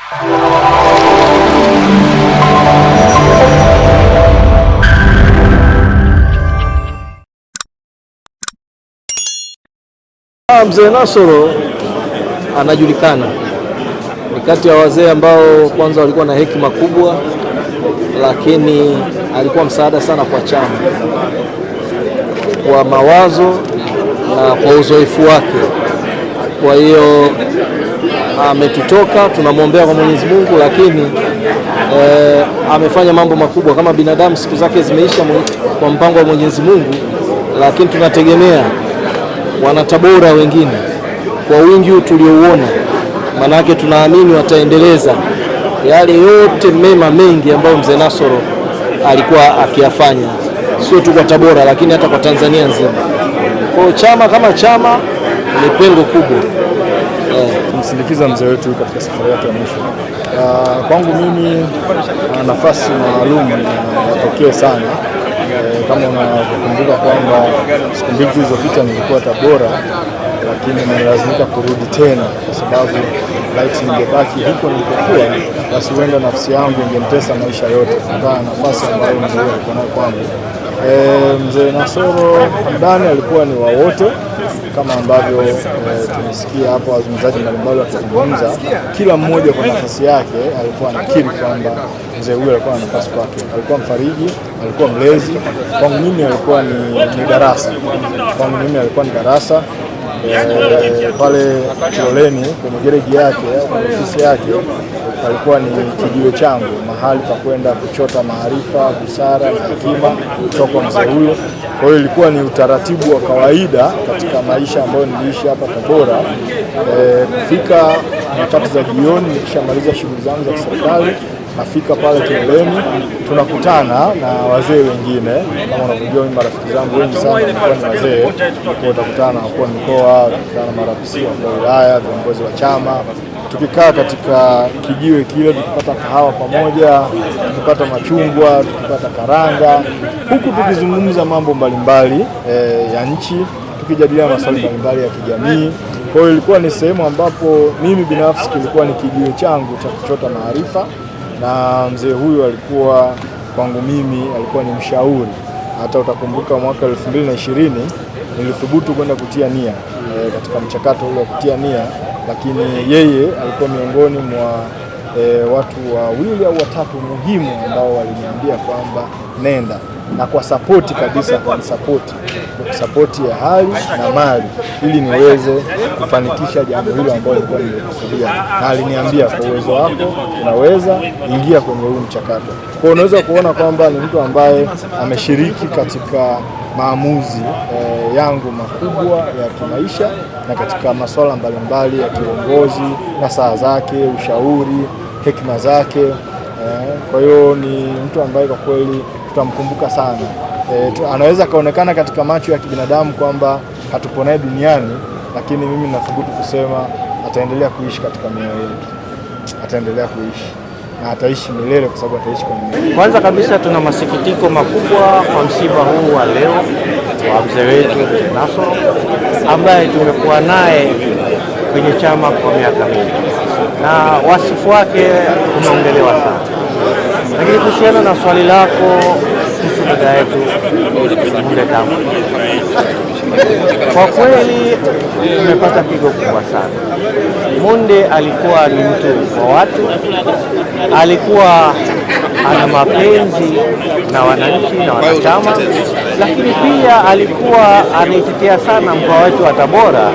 Mzee Nasoro anajulikana, ni kati ya wazee ambao kwanza walikuwa na hekima kubwa, lakini alikuwa msaada sana kwa chama, kwa mawazo na kwa uzoefu wake. Kwa hiyo ametutoka, tunamwombea kwa Mwenyezi Mungu, lakini amefanya mambo makubwa. Kama binadamu siku zake zimeisha kwa mpango wa Mwenyezi Mungu, lakini tunategemea wanatabora wengine kwa wingi huu tuliouona, manake tunaamini wataendeleza yale yote mema mengi ambayo Mzee Nasoro alikuwa akiyafanya, sio tu kwa Tabora lakini hata kwa Tanzania nzima. Kwa chama kama chama ni pengo kubwa. Kumsindikiza mzee wetu katika safari yake ya mwisho, kwangu mimi nafasi maalum na pekee sana. Kama unakumbuka kwamba siku mbili zilizopita nilikuwa Tabora, lakini nilazimika kurudi tena kwa sababu laiti ningebaki huko nilipokuwa, basi huenda nafsi yangu ingemtesa maisha yote kutokana na nafasi ambayo mzee alikuwa nayo kwangu. Mzee Nasoro ndani alikuwa ni wa wote, kama ambavyo tumesikia hapo wazungumzaji mbalimbali wakizungumza, kila mmoja kwa nafasi yake alikuwa anakiri kwamba mzee huyu alikuwa na nafasi kwake. Alikuwa mfariji, alikuwa mlezi. Kwangu mimi alikuwa ni darasa. Kwangu mimi alikuwa ni darasa. Pale Kiloleni kwenye gereji yake, kwenye ofisi yake, alikuwa ni kijiwe changu, mahali pa kwenda kuchota maarifa, busara na hekima kutoka kwa mzee huyo. Kwa hiyo ilikuwa ni utaratibu wa kawaida katika maisha ambayo niliishi hapa Tabora, kufika nyakati za jioni nikishamaliza shughuli zangu za serikali, nafika pale Kiloleni, tunakutana na wazee wengine. Kama unavyojua mimi marafiki zangu wengi sana walikuwa ni wazee, kwa utakutana na wakuu wa mikoa, utakutana na marafiki wa wilaya, viongozi wa chama. Tukikaa katika kijiwe kile, tukipata kahawa pamoja, tukipata machungwa, tukipata karanga, huku tukizungumza mambo mbalimbali ya nchi, tukijadiliana masuala mbalimbali ya kijamii. Kwa hiyo ilikuwa ni sehemu ambapo mimi binafsi kilikuwa ni kijiwe changu cha kuchota maarifa, na mzee huyu alikuwa kwangu mimi alikuwa ni mshauri. Hata utakumbuka mwaka 2020 nilithubutu kwenda kutia nia katika mchakato ule wa kutia nia, lakini yeye alikuwa miongoni mwa watu wawili au watatu muhimu ambao waliniambia kwamba nenda, na kwa sapoti kabisa, kwa sapoti ya hali na mali, ili niweze kufanikisha jambo hilo ambalo nilikuwa nimekusudia. Na aliniambia kwa uwezo wako unaweza ingia kwenye huu mchakato. Kwa unaweza kuona kwamba ni mtu ambaye ameshiriki katika maamuzi yangu makubwa ya kimaisha na katika masuala mbalimbali ya kiongozi, na saa zake, ushauri, hekima zake. Kwa hiyo ni mtu ambaye kwa kweli tutamkumbuka sana. Anaweza kaonekana katika macho ya kibinadamu kwamba hatupo naye duniani, lakini mimi nathubutu kusema ataendelea kuishi katika mioyo yetu. Ataendelea kuishi na ataishi milele, kwa sababu ataishi kwa milele. Kwanza kabisa tuna masikitiko makubwa kwa msiba huu wa leo wa mzee wetu Nasoro, ambaye tumekuwa naye kwenye chama kwa miaka mingi na wasifu wake umeongelewa sana. Lakini kuhusiana na swali lako kuhusu dada yetu Munde Tamu, kwa kweli tumepata pigo kubwa sana. Munde alikuwa ni mtu wa watu, alikuwa ana mapenzi na wananchi na wanachama, lakini pia alikuwa anaitetea sana mkoa wetu wa Tabora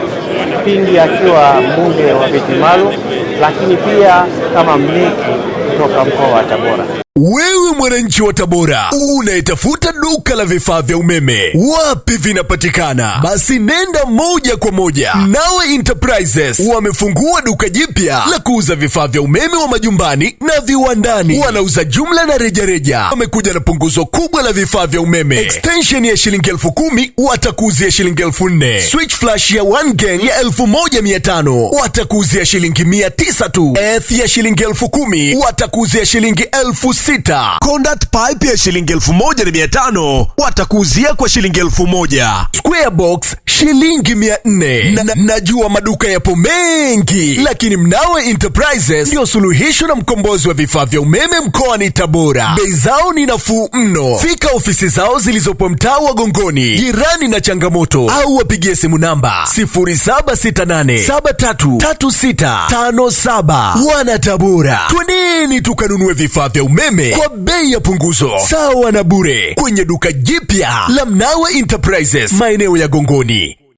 pindi akiwa mbunge wa Viti Maalum, lakini pia kama mneki kutoka mkoa wa Tabora. Wewe mwananchi wa Tabora, unayetafuta duka la vifaa vya umeme, wapi vinapatikana? Basi nenda moja kwa moja Nawe Enterprises. Wamefungua duka jipya la kuuza vifaa vya umeme wa majumbani na viwandani. Wanauza jumla na rejareja. Wamekuja na punguzo kubwa la vifaa vya umeme. Extension ya shilingi 10,000 watakuuzia shilingi 4,000. Switch flash ya 1 gang ya 1,500 watakuuzia shilingi 900 tu. Earth ya shilingi 10,000 watakuuzia shilingi 6,000. 6. Conduit pipe ya shilingi 1,500 watakuuzia kwa shilingi 1,000. Square box shilingi 400. Najua maduka yapo mengi, lakini Mnawe Enterprises ndio suluhisho na mkombozi wa vifaa vya umeme mkoani Tabora. Bei zao ni nafuu mno. Fika ofisi zao zilizopo mtaa wa Gongoni, jirani na Changamoto, au wapigie simu namba 0768733657. Wana Tabora, twendeni tukanunue vifaa vya umeme kwa bei ya punguzo sawa na bure kwenye duka jipya la Mnawe Enterprises maeneo ya Gongoni.